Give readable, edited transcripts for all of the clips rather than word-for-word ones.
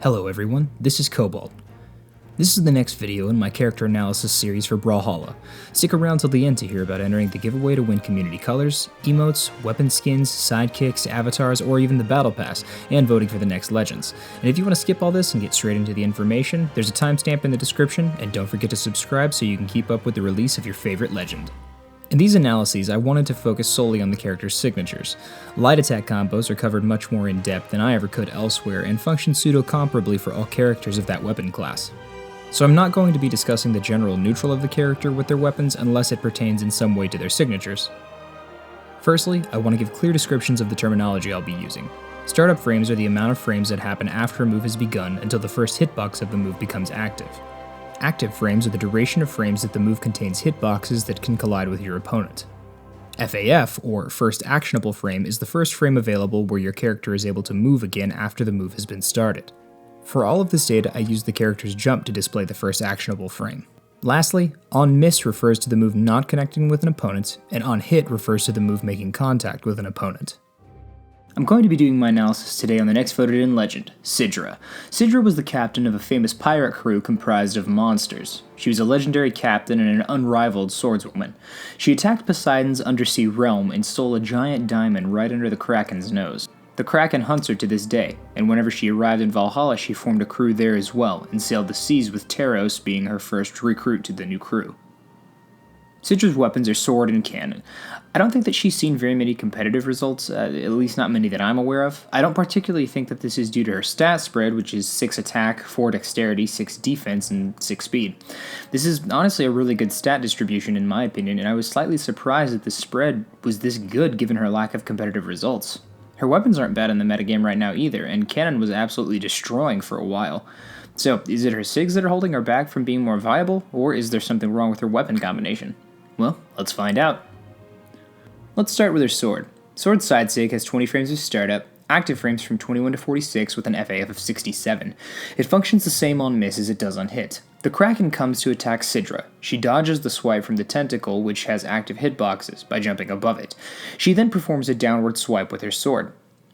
Hello everyone, this is Cobalt. This is the next video in my character analysis series for Brawlhalla. Stick around till the end to hear about entering the giveaway to win community colors, emotes, weapon skins, sidekicks, avatars, or even the battle pass, and voting for the next legends. And if you want to skip all this and get straight into the information, there's a timestamp in the description, and don't forget to subscribe so you can keep up with the release of your favorite legend. In these analyses, I wanted to focus solely on the character's signatures. Light attack combos are covered much more in depth than I ever could elsewhere and function pseudo-comparably for all characters of that weapon class. So I'm not going to be discussing the general neutral of the character with their weapons unless it pertains in some way to their signatures. Firstly, I want to give clear descriptions of the terminology I'll be using. Startup frames are the amount of frames that happen after a move has begun until the first hitbox of the move becomes active. Active frames are the duration of frames that the move contains hitboxes that can collide with your opponent. FAF, or First Actionable Frame, is the first frame available where your character is able to move again after the move has been started. For all of this data, I use the character's jump to display the first actionable frame. Lastly, On Miss refers to the move not connecting with an opponent, and On Hit refers to the move making contact with an opponent. I'm going to be doing my analysis today on the next voted in legend, Sidra. Sidra was the captain of a famous pirate crew comprised of monsters. She was a legendary captain and an unrivaled swordswoman. She attacked Poseidon's undersea realm and stole a giant diamond right under the Kraken's nose. The Kraken hunts her to this day, and whenever she arrived in Valhalla, she formed a crew there as well, and sailed the seas with Teros being her first recruit to the new crew. Sidra's weapons are sword and cannon. I don't think that she's seen very many competitive results, at least not many that I'm aware of. I don't particularly think that this is due to her stat spread, which is 6 attack, 4 dexterity, 6 defense, and 6 speed. This is honestly a really good stat distribution in my opinion, and I was slightly surprised that the spread was this good given her lack of competitive results. Her weapons aren't bad in the metagame right now either, and cannon was absolutely destroying for a while. So, is it her SIGs that are holding her back from being more viable, or is there something wrong with her weapon combination? Well, let's find out. Let's start with her sword. Sword's side sig has 20 frames of startup, active frames from 21 to 46 with an FAF of 67. It functions the same on miss as it does on hit. The Kraken comes to attack Sidra. She dodges the swipe from the tentacle, which has active hitboxes, by jumping above it. She then performs a downward swipe with her sword.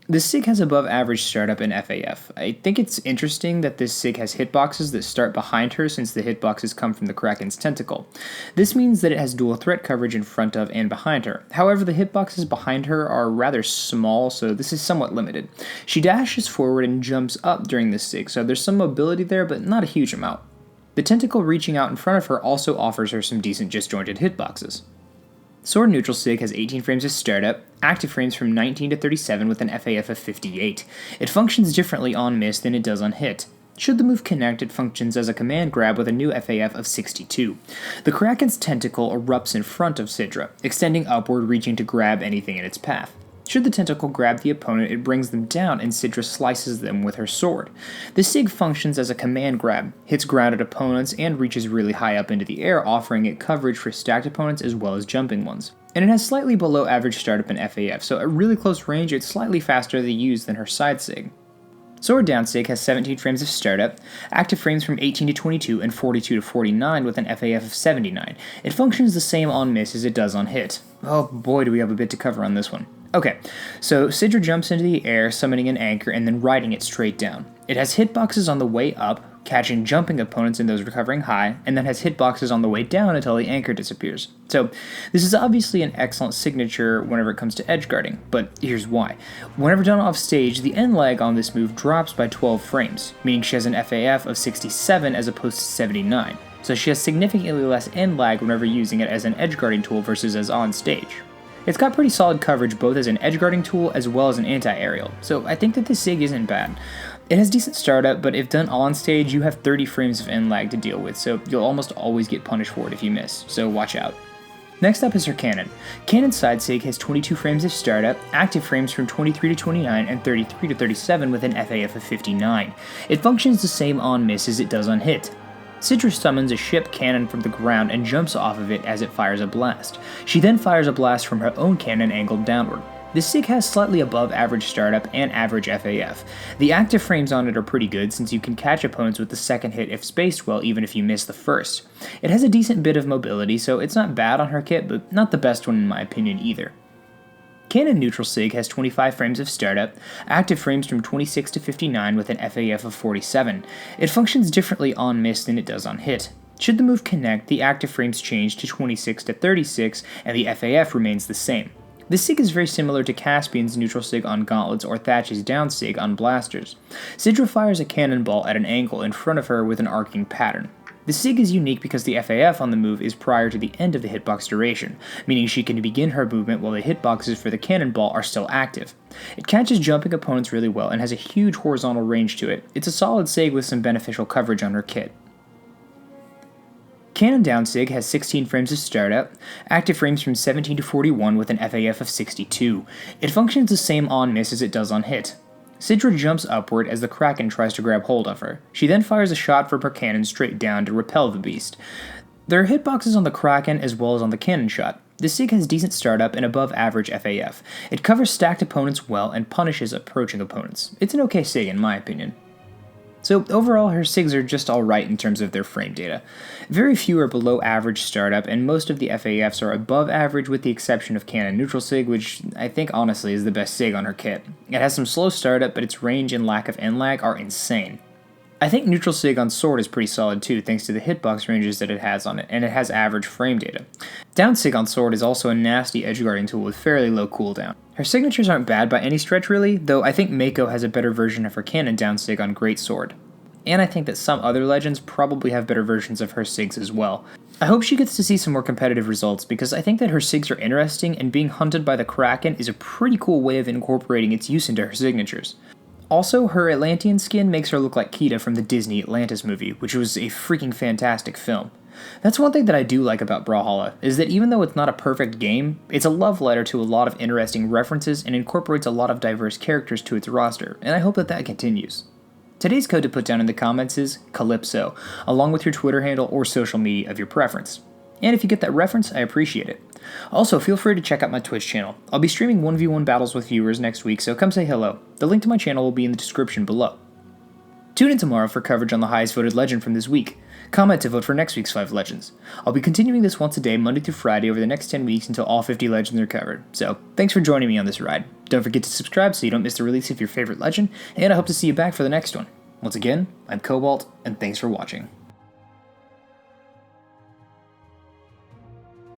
This SIG has above average startup and FAF. I think it's interesting that this SIG has hitboxes that start behind her since the hitboxes come from the Kraken's tentacle. This means that it has dual threat coverage in front of and behind her. However, the hitboxes behind her are rather small, so this is somewhat limited. She dashes forward and jumps up during this SIG, so there's some mobility there, but not a huge amount. The tentacle reaching out in front of her also offers her some decent disjointed hitboxes. Sword neutral SIG has 18 frames of startup, active frames from 19 to 37 with an FAF of 58. It functions differently on miss than it does on hit. Should the move connect, it functions as a command grab with a new FAF of 62. The Kraken's tentacle erupts in front of Sidra, extending upward, reaching to grab anything in its path. Should the tentacle grab the opponent, it brings them down and Sidra slices them with her sword. This SIG functions as a command grab, hits grounded opponents, and reaches really high up into the air, offering it coverage for stacked opponents as well as jumping ones. And it has slightly below average startup and FAF, so at really close range it's slightly faster to use than her side SIG. Sword down SIG has 17 frames of startup, active frames from 18 to 22 and 42 to 49 with an FAF of 79. It functions the same on miss as it does on hit. Oh boy, do we have a bit to cover on this one. Okay, so Sidra jumps into the air, summoning an anchor, and then riding it straight down. It has hitboxes on the way up, catching jumping opponents and those recovering high, and then has hitboxes on the way down until the anchor disappears. So, this is obviously an excellent signature whenever it comes to edge guarding, but here's why. Whenever done off stage, the end lag on this move drops by 12 frames, meaning she has an FAF of 67 as opposed to 79. So she has significantly less end lag whenever using it as an edge guarding tool versus as on stage. It's got pretty solid coverage both as an edge guarding tool as well as an anti-aerial, so I think that this SIG isn't bad. It has decent startup, but if done on stage, you have 30 frames of end lag to deal with, so you'll almost always get punished for it if you miss, so watch out. Next up is her cannon. Cannon's side SIG has 22 frames of startup, active frames from 23 to 29 and 33 to 37 with an FAF of 59. It functions the same on miss as it does on hit. Sidra summons a ship cannon from the ground and jumps off of it as it fires a blast. She then fires a blast from her own cannon angled downward. This SIG has slightly above average startup and average FAF. The active frames on it are pretty good since you can catch opponents with the second hit if spaced well even if you miss the first. It has a decent bit of mobility, so it's not bad on her kit, but not the best one in my opinion either. Canon neutral sig has 25 frames of startup, active frames from 26 to 59 with an FAF of 47. It functions differently on miss than it does on hit. Should the move connect, the active frames change to 26 to 36 and the FAF remains the same. This sig is very similar to Caspian's neutral sig on gauntlets or Thatch's down sig on blasters. Sidra fires a cannonball at an angle in front of her with an arcing pattern. The sig is unique because the FAF on the move is prior to the end of the hitbox duration, meaning she can begin her movement while the hitboxes for the cannonball are still active. It catches jumping opponents really well and has a huge horizontal range to it. It's a solid sig with some beneficial coverage on her kit. Cannon down sig has 16 frames of startup, active frames from 17 to 41 with an FAF of 62. It functions the same on miss as it does on hit. Sidra jumps upward as the Kraken tries to grab hold of her. She then fires a shot from her cannon straight down to repel the beast. There are hitboxes on the Kraken as well as on the cannon shot. The sig has decent startup and above average FAF. It covers stacked opponents well and punishes approaching opponents. It's an okay sig in my opinion. So overall, her SIGs are just alright in terms of their frame data. Very few are below average startup, and most of the FAFs are above average with the exception of Canon Neutral SIG, which I think honestly is the best SIG on her kit. It has some slow startup, but its range and lack of end lag are insane. I think Neutral SIG on Sword is pretty solid too, thanks to the hitbox ranges that it has on it, and it has average frame data. Down SIG on Sword is also a nasty edgeguarding tool with fairly low cooldown. Her signatures aren't bad by any stretch really, though I think Mako has a better version of her Canon down SIG on Great Sword. And I think that some other legends probably have better versions of her SIGs as well. I hope she gets to see some more competitive results because I think that her SIGs are interesting and being hunted by the Kraken is a pretty cool way of incorporating its use into her signatures. Also, her Atlantean skin makes her look like Kida from the Disney Atlantis movie, which was a freaking fantastic film. That's one thing that I do like about Brawlhalla, is that even though it's not a perfect game, it's a love letter to a lot of interesting references and incorporates a lot of diverse characters to its roster, and I hope that that continues. Today's code to put down in the comments is Calypso, along with your Twitter handle or social media of your preference. And if you get that reference, I appreciate it. Also, feel free to check out my Twitch channel. I'll be streaming 1v1 battles with viewers next week, so come say hello. The link to my channel will be in the description below. Tune in tomorrow for coverage on the highest voted legend from this week. Comment to vote for next week's 5 legends. I'll be continuing this once a day, Monday through Friday, over the next 10 weeks until all 50 legends are covered. So, thanks for joining me on this ride. Don't forget to subscribe so you don't miss the release of your favorite legend, and I hope to see you back for the next one. Once again, I'm Cobalt, and thanks for watching.